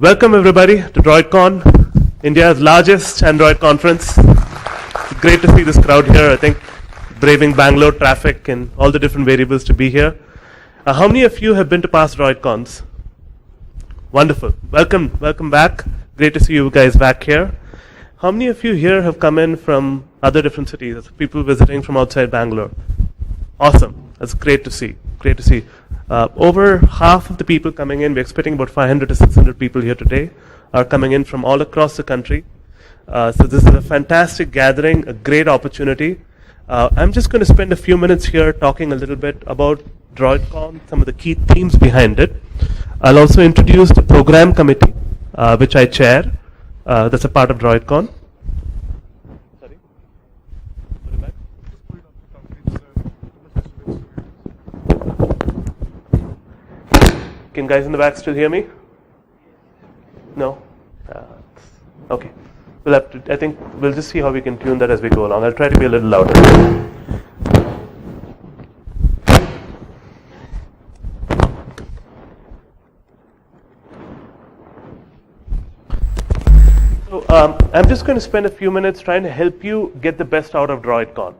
Welcome everybody to DroidCon, India's largest Android conference. It's great to see this crowd here. I think braving Bangalore traffic and all the different variables to be here. How many of you have been to past DroidCons? Wonderful. Welcome back. Great to see you guys back here. How many of you here have come in from other different cities? People visiting from outside Bangalore. Awesome. That's great to see. Great to see. Over half of the people coming in, we're expecting about 500 to 600 people here today, are coming in from all across the country. So this is a fantastic gathering, a great opportunity. I'm just going to spend a few minutes here talking a little bit about DroidCon, some of the key themes behind it. I'll also introduce the program committee, which I chair. That's a part of DroidCon. Sorry? Put it back. Can guys in the back still hear me? No? Okay. We'll have to, I think we'll just see how we can tune that as we go along. I'll try to be a little louder. So I'm just going to spend a few minutes trying to help you get the best out of DroidCon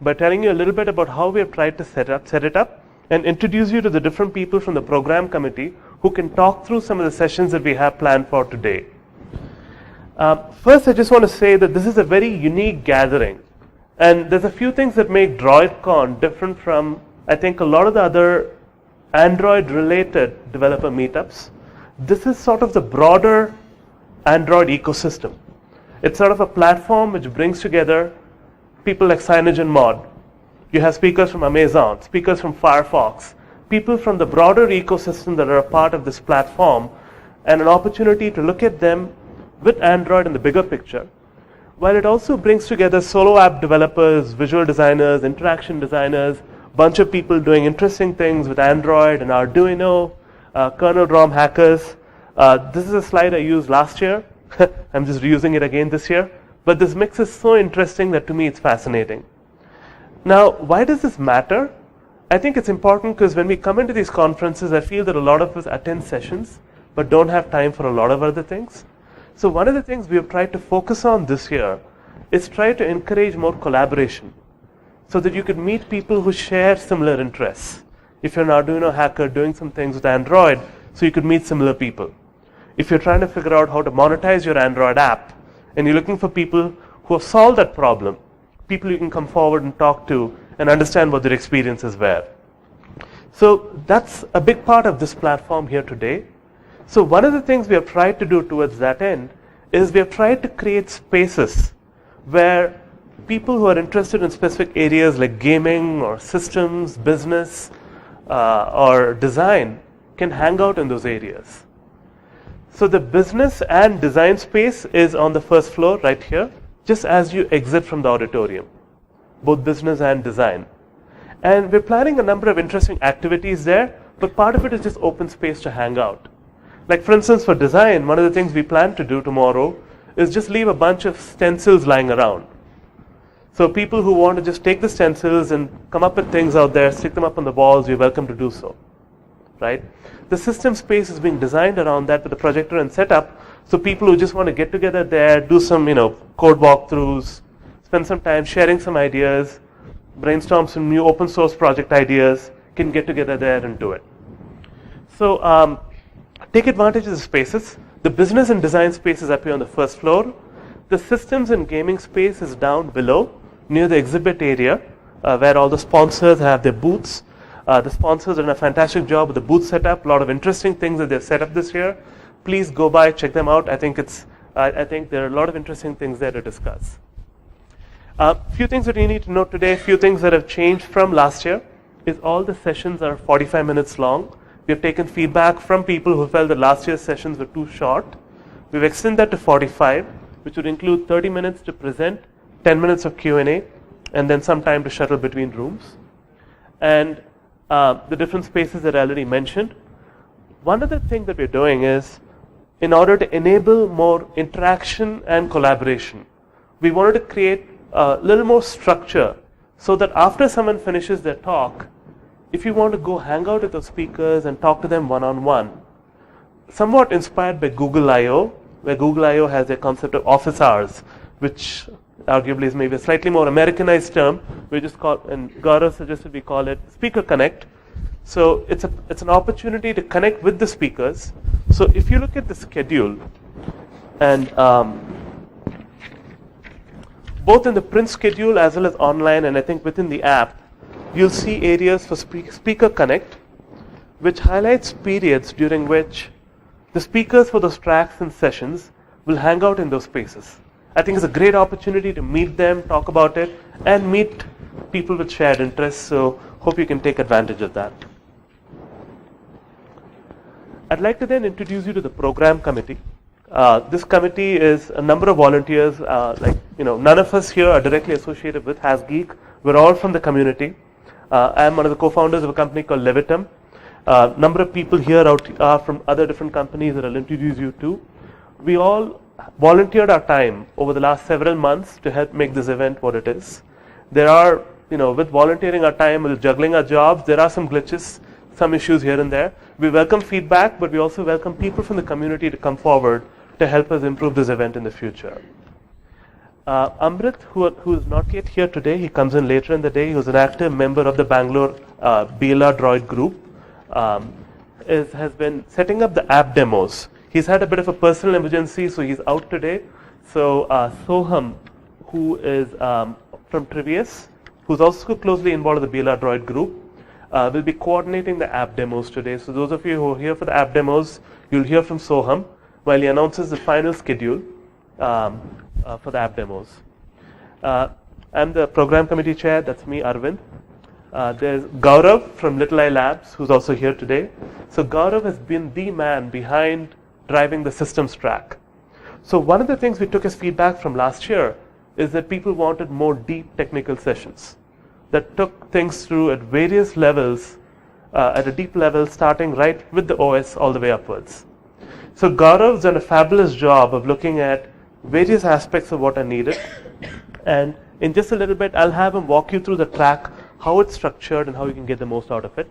by telling you a little bit about how we have tried to set it up and introduce you to the different people from the program committee who can talk through some of the sessions that we have planned for today. First, I just want to say that this is a very unique gathering, and there's a few things that make DroidCon different from, I think, a lot of the other Android-related developer meetups. This is sort of the broader Android ecosystem. It's sort of a platform which brings together people like CyanogenMod. You have speakers from Amazon, speakers from Firefox, people from the broader ecosystem that are a part of this platform, and an opportunity to look at them with Android in the bigger picture, while it also brings together solo app developers, visual designers, interaction designers, a bunch of people doing interesting things with Android and Arduino, kernel ROM hackers. This is a slide I used last year. I'm just reusing it again this year. But this mix is so interesting that to me it's fascinating. Now, why does this matter? I think it's important because when we come into these conferences, I feel that a lot of us attend sessions but don't have time for a lot of other things. So one of the things we have tried to focus on this year is try to encourage more collaboration so that you could meet people who share similar interests. If you're an Arduino hacker doing some things with Android, so you could meet similar people. If you're trying to figure out how to monetize your Android app and you're looking for people who have solved that problem, people you can come forward and talk to and understand what their experiences were. So that's a big part of this platform here today. So one of the things we have tried to do towards that end is we have tried to create spaces where people who are interested in specific areas like gaming or systems, business, or design can hang out in those areas. So the business and design space is on the first floor right here, just as you exit from the auditorium, both business and design. And we're planning a number of interesting activities there, but part of it is just open space to hang out. Like for instance, for design, one of the things we plan to do tomorrow is just leave a bunch of stencils lying around. So people who want to just take the stencils and come up with things out there, stick them up on the walls, you're welcome to do so, right? The system space is being designed around that with a projector and setup, so people who just want to get together there, do some, code walkthroughs, spend some time sharing some ideas, brainstorm some new open source project ideas, can get together there and do it. So take advantage of the spaces. The business and design space is up here on the first floor. The systems and gaming space is down below, near the exhibit area, where all the sponsors have their booths. The sponsors have done a fantastic job with the booth setup, a lot of interesting things that they've set up this year. Please go by, check them out. I think there are a lot of interesting things there to discuss. A few things that you need to know today, a few things that have changed from last year, is all the sessions are 45 minutes long. We have taken feedback from people who felt that last year's sessions were too short. We've extended that to 45, which would include 30 minutes to present, 10 minutes of Q&A, and then some time to shuttle between rooms. And the different spaces that I already mentioned. One other thing that we're doing is, in order to enable more interaction and collaboration, we wanted to create a little more structure so that after someone finishes their talk, if you want to go hang out with those speakers and talk to them one-on-one, somewhat inspired by Google I/O, where Google I/O has a concept of office hours, which arguably is maybe a slightly more Americanized term. We just call, and Gaurav suggested we call it Speaker Connect. So it's an opportunity to connect with the speakers. So if you look at the schedule, and both in the print schedule as well as online, and I think within the app, you'll see areas for Speaker Connect, which highlights periods during which the speakers for those tracks and sessions will hang out in those spaces. I think it's a great opportunity to meet them, talk about it, and meet people with shared interests, so hope you can take advantage of that. I'd like to then introduce you to the program committee. This committee is a number of volunteers, none of us here are directly associated with HasGeek. We're all from the community. I'm one of the co-founders of a company called Levitum. Number of people here are from other different companies that I'll introduce you to. We all volunteered our time over the last several months to help make this event what it is. There are, with volunteering our time, with juggling our jobs, there are some glitches, some issues here and there. We welcome feedback, but we also welcome people from the community to come forward to help us improve this event in the future. Amrit, who is not yet here today, he comes in later in the day. He was an active member of the Bangalore BLR Droid group. Has been setting up the app demos. He's had a bit of a personal emergency, so he's out today. So Soham, who is from Trivius, who's also closely involved in the BLR Droid group, will be coordinating the app demos today. So those of you who are here for the app demos, you'll hear from Soham while he announces the final schedule for the app demos. I'm the program committee chair, that's me, Arvind. There's Gaurav from Little Eye Labs, who's also here today. So Gaurav has been the man behind driving the systems track. So one of the things we took as feedback from last year is that people wanted more deep technical sessions that took things through at various levels, at a deep level, starting right with the OS all the way upwards. So Gaurav's done a fabulous job of looking at various aspects of what are needed. And in just a little bit, I'll have him walk you through the track, how it's structured and how you can get the most out of it.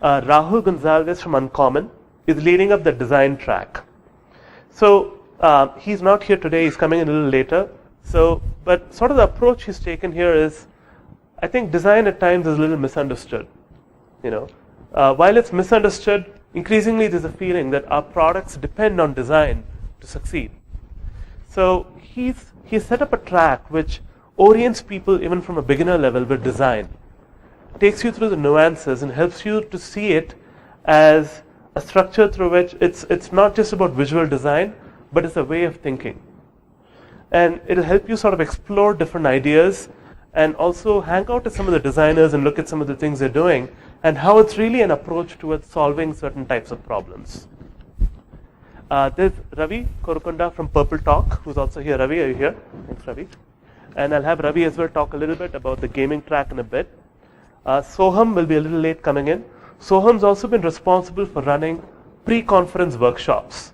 Rahul Gonzalez from Uncommon is leading up the design track. So he's not here today, he's coming in a little later. But sort of the approach he's taken here is, I think design at times is a little misunderstood. While it's misunderstood, increasingly there's a feeling that our products depend on design to succeed. So he's set up a track which orients people even from a beginner level with design, takes you through the nuances and helps you to see it as a structure through which it's not just about visual design, but it's a way of thinking. And it'll help you sort of explore different ideas and also hang out with some of the designers and look at some of the things they're doing and how it's really an approach towards solving certain types of problems. There's Ravi Korukunda from Purple Talk, who's also here. Ravi, are you here? Thanks, Ravi. And I'll have Ravi as well talk a little bit about the gaming track in a bit. Soham will be a little late coming in. Soham's also been responsible for running pre-conference workshops.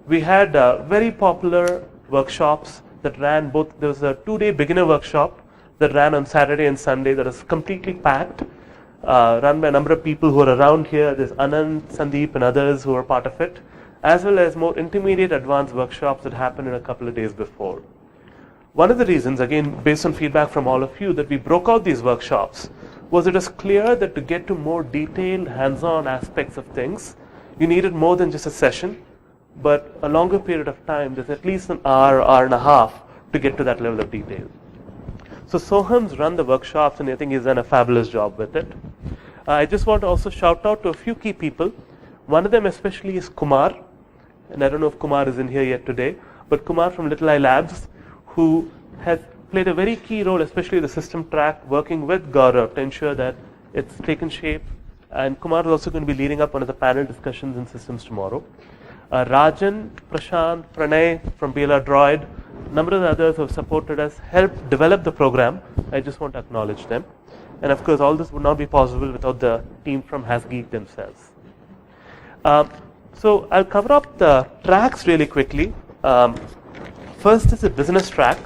We had very popular workshops that ran both. There was a 2-day beginner workshop that ran on Saturday and Sunday that was completely packed, run by a number of people who are around here. There's Anand, Sandeep and others who are part of it, as well as more intermediate advanced workshops that happened in a couple of days before. One of the reasons, again, based on feedback from all of you, that we broke out these workshops was it was clear that to get to more detailed, hands-on aspects of things, you needed more than just a session, but a longer period of time. There's at least an hour, hour and a half to get to that level of detail. So Soham's run the workshops, and I think he's done a fabulous job with it. I just want to also shout out to a few key people. One of them especially is Kumar, and I don't know if Kumar is in here yet today, but Kumar from Little Eye Labs, who has played a very key role, especially the system track, working with Gaurav to ensure that it's taken shape. And Kumar is also going to be leading up one of the panel discussions in systems tomorrow. Rajan, Prashant, Pranay from BLR Droid, a number of the others who have supported us, helped develop the program. I just want to acknowledge them. And of course, all this would not be possible without the team from HasGeek themselves. So I'll cover up the tracks really quickly. First is the business track,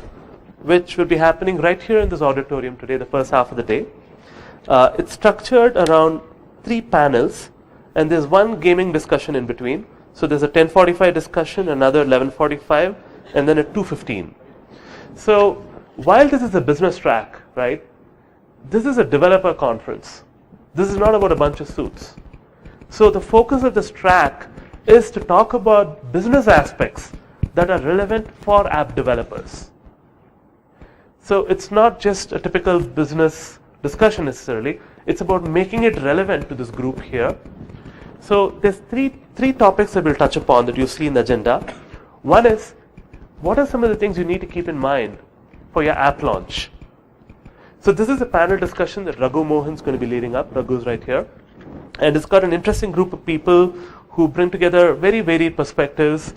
which will be happening right here in this auditorium today, the first half of the day. It's structured around 3 panels, and there's one gaming discussion in between. So there's a 10:45 discussion, another 11:45, and then a 2:15. So while this is a business track, right, this is a developer conference. This is not about a bunch of suits. So the focus of this track is to talk about business aspects that are relevant for app developers. So it's not just a typical business discussion necessarily, it's about making it relevant to this group here. So there's three topics that we'll touch upon that you see in the agenda. One is, what are some of the things you need to keep in mind for your app launch? So this is a panel discussion that Raghu Mohan's going to be leading up. Raghu's right here. And it's got an interesting group of people who bring together very varied perspectives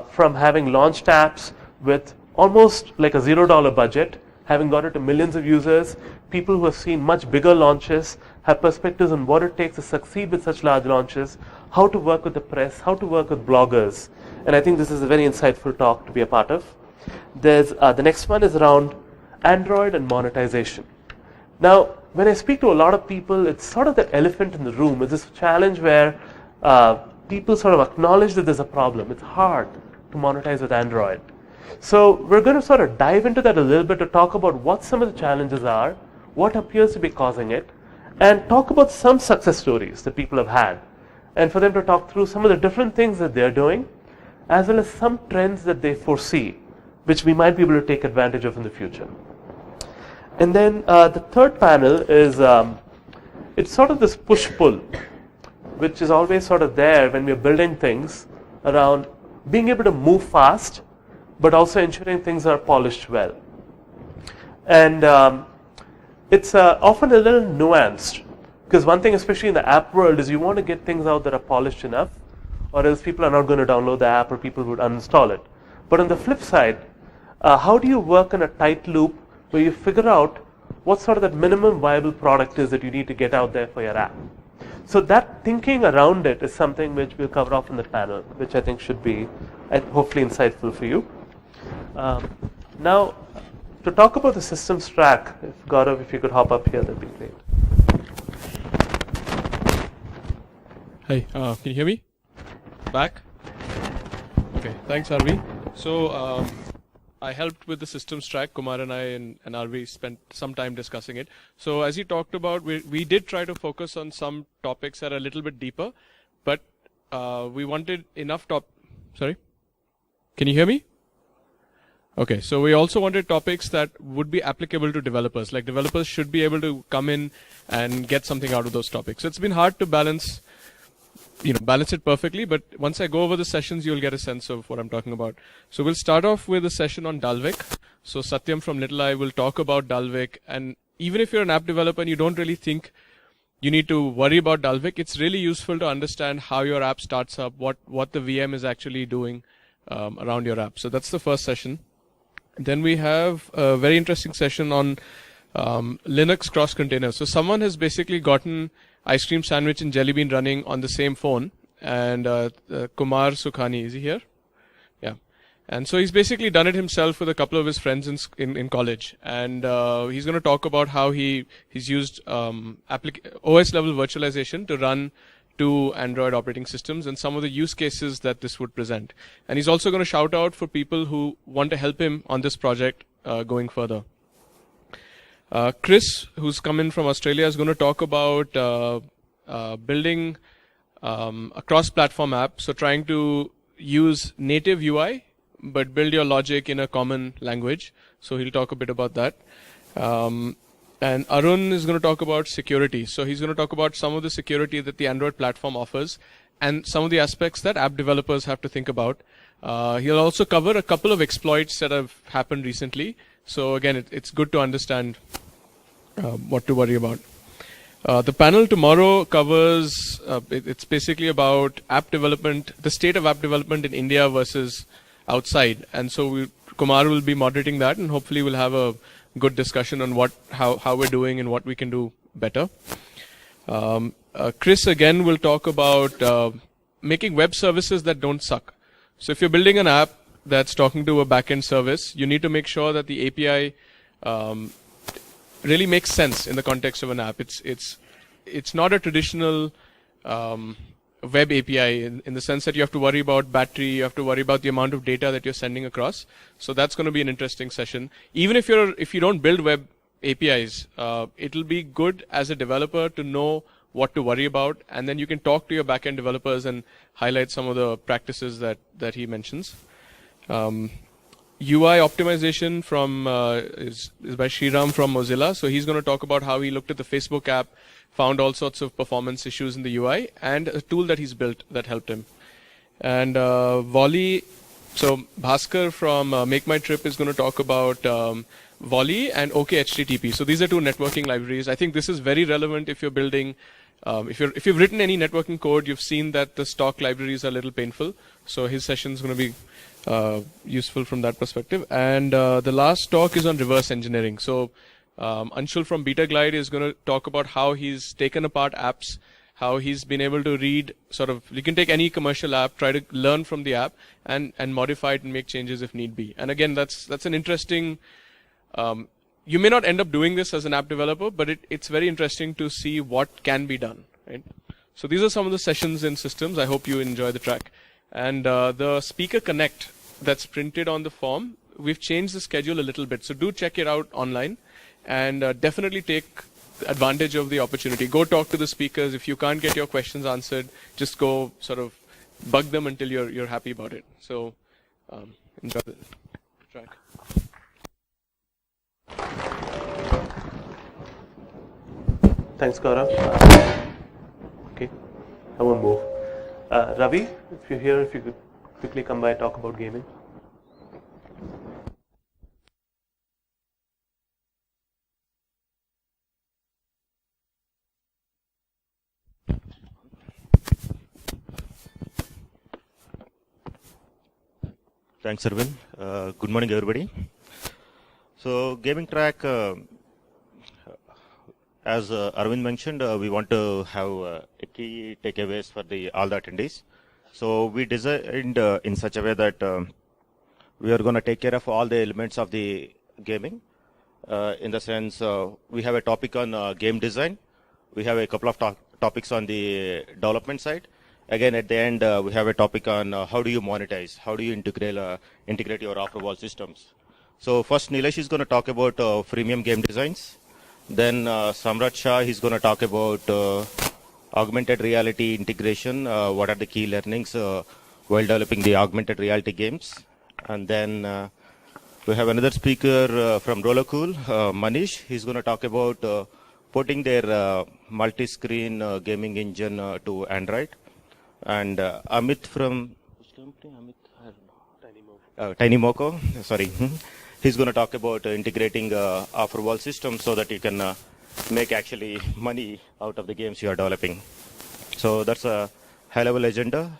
from having launched apps with almost like a $0 budget, having got it to millions of users, people who have seen much bigger launches, have perspectives on what it takes to succeed with such large launches, how to work with the press, how to work with bloggers. And I think this is a very insightful talk to be a part of. There's the next one is around Android and monetization. Now, when I speak to a lot of people, it's sort of the elephant in the room. It's this challenge where people sort of acknowledge that there's a problem. It's hard to monetize with Android. So we're going to sort of dive into that a little bit to talk about what some of the challenges are, what appears to be causing it, and talk about some success stories that people have had, and for them to talk through some of the different things that they're doing, as well as some trends that they foresee, which we might be able to take advantage of in the future. And then the third panel is, it's sort of this push-pull, which is always sort of there when we're building things around being able to move fast, but also ensuring things are polished well. And it's often a little nuanced, because one thing, especially in the app world, is you want to get things out that are polished enough, or else people are not going to download the app, or people would uninstall it. But on the flip side, how do you work in a tight loop where you figure out what sort of that minimum viable product is that you need to get out there for your app? So that thinking around it is something which we'll cover off in the panel, which I think should be hopefully insightful for you. Now, to talk about the systems track, if Gaurav, if you could hop up here, that'd be great. Hi, can you hear me? Back? Okay, thanks, Arvi. So, I helped with the systems track. Kumar and I and Arvi spent some time discussing it. So, as you talked about, we did try to focus on some topics that are a little bit deeper, but we wanted enough Sorry? Can you hear me? Okay, so we also wanted topics that would be applicable to developers. Like developers should be able to come in and get something out of those topics. So it's been hard to balance it perfectly, but once I go over the sessions, you'll get a sense of what I'm talking about. So we'll start off with a session on Dalvik. So Satyam from Little Eye will talk about Dalvik. And even if you're an app developer and you don't really think you need to worry about Dalvik, it's really useful to understand how your app starts up, what the VM is actually doing around your app. So that's the first session. Then we have a very interesting session on Linux cross containers. So someone has basically gotten ice cream sandwich and jelly bean running on the same phone. And Kumar Sukhani, is he here? Yeah. And so he's basically done it himself with a couple of his friends in college. And he's going to talk about how he's used OS level virtualization to run to Android operating systems and some of the use cases that this would present. And he's also going to shout out for people who want to help him on this project going further. Chris, who's come in from Australia, is going to talk about building a cross-platform app. So trying to use native UI, but build your logic in a common language. So he'll talk a bit about that. And Arun is going to talk about security. So he's going to talk about some of the security that the Android platform offers and some of the aspects that app developers have to think about. He'll also cover a couple of exploits that have happened recently. So again, it's good to understand what to worry about. The panel tomorrow covers, it's basically about app development, the state of app development in India versus outside. And so Kumar will be moderating that, and hopefully we'll have a good discussion on how we're doing and what we can do better. Chris again will talk about making web services that don't suck. So if you're building an app that's talking to a backend service, you need to make sure that the API really makes sense in the context of an app. It's not a traditional web API in the sense that you have to worry about battery, you have to worry about the amount of data that you're sending across. So that's going to be an interesting session. Even if you don't build web APIs, it'll be good as a developer to know what to worry about, and then you can talk to your backend developers and highlight some of the practices that he mentions. UI optimization is by Sriram from Mozilla. So he's going to talk about how he looked at the Facebook app, found all sorts of performance issues in the UI, and a tool that he's built that helped him. And Volley, so Bhaskar from Make My Trip is going to talk about Volley and OKHTTP. So these are two networking libraries. I think this is very relevant if you're building, if you've written any networking code, you've seen that the stock libraries are a little painful. So his session is going to be useful from that perspective. And the last talk is on reverse engineering. So Anshul from BetaGlide is going to talk about how he's taken apart apps, how he's been able to read you can take any commercial app, try to learn from the app and modify it and make changes if need be. And again, that's an interesting, you may not end up doing this as an app developer, but it's very interesting to see what can be done, right? So these are some of the sessions in systems. I hope you enjoy the track. And the Speaker Connect that's printed on the form, we've changed the schedule a little bit. So do check it out online and definitely take advantage of the opportunity. Go talk to the speakers. If you can't get your questions answered, just go bug them until you're happy about it. So enjoy the track. Thanks, Gaurav. Okay, I won't move. Ravi, if you're here, if you could quickly come by and talk about gaming. Thanks, Arvind. Good morning, everybody. So, gaming track, as Arvind mentioned, we want to have key takeaways for all the attendees. So, we designed in such a way that we are going to take care of all the elements of the gaming. In the sense, we have a topic on game design. We have a couple of topics on the development side. Again, at the end, we have a topic on how do you monetize, how do you integrate your after-wall systems. So first, Nilesh is going to talk about freemium game designs. Then Samrat Shah, he's going to talk about augmented reality integration, what are the key learnings while developing the augmented reality games. And then we have another speaker from Rollercool, Manish. He's going to talk about porting their multi-screen gaming engine to Android. And Amit from TinyMoco, sorry, he's going to talk about integrating after-wall systems so that you can make actually money out of the games you are developing. So that's a high-level agenda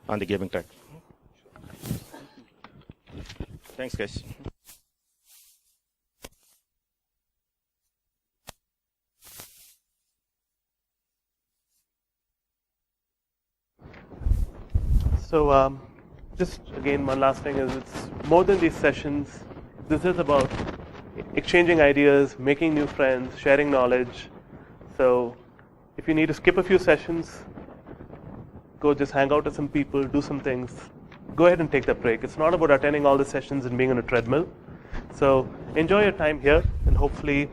on the gaming track. Thanks, guys. So just again, one last thing is it's more than these sessions. This is about exchanging ideas, making new friends, sharing knowledge. So if you need to skip a few sessions, go just hang out with some people, do some things. Go ahead and take that break. It's not about attending all the sessions and being on a treadmill. So enjoy your time here, and hopefully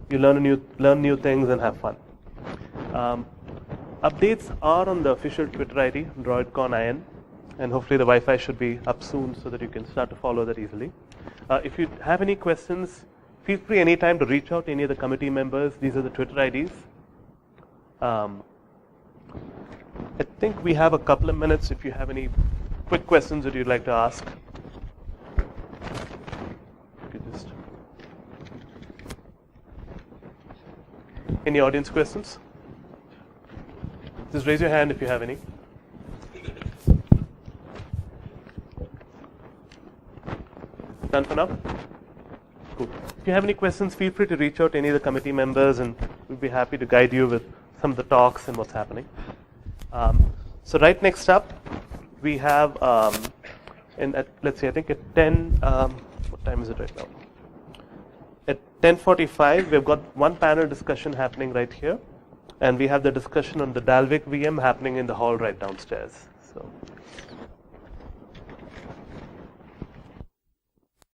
you learn new things and have fun. Updates are on the official Twitter ID, DroidConIN, and hopefully the Wi-Fi should be up soon so that you can start to follow that easily. If you have any questions, feel free anytime to reach out to any of the committee members. These are the Twitter IDs. I think we have a couple of minutes if you have any quick questions that you'd like to ask. Any audience questions? Just raise your hand if you have any. Done for now? Cool. If you have any questions, feel free to reach out to any of the committee members and we'll be happy to guide you with some of the talks and what's happening. So right next up, we have, let's see, I think at 10, what time is it right now? At 10:45, we've got one panel discussion happening right here. and we have the discussion on the Dalvik VM happening in the hall right downstairs. So.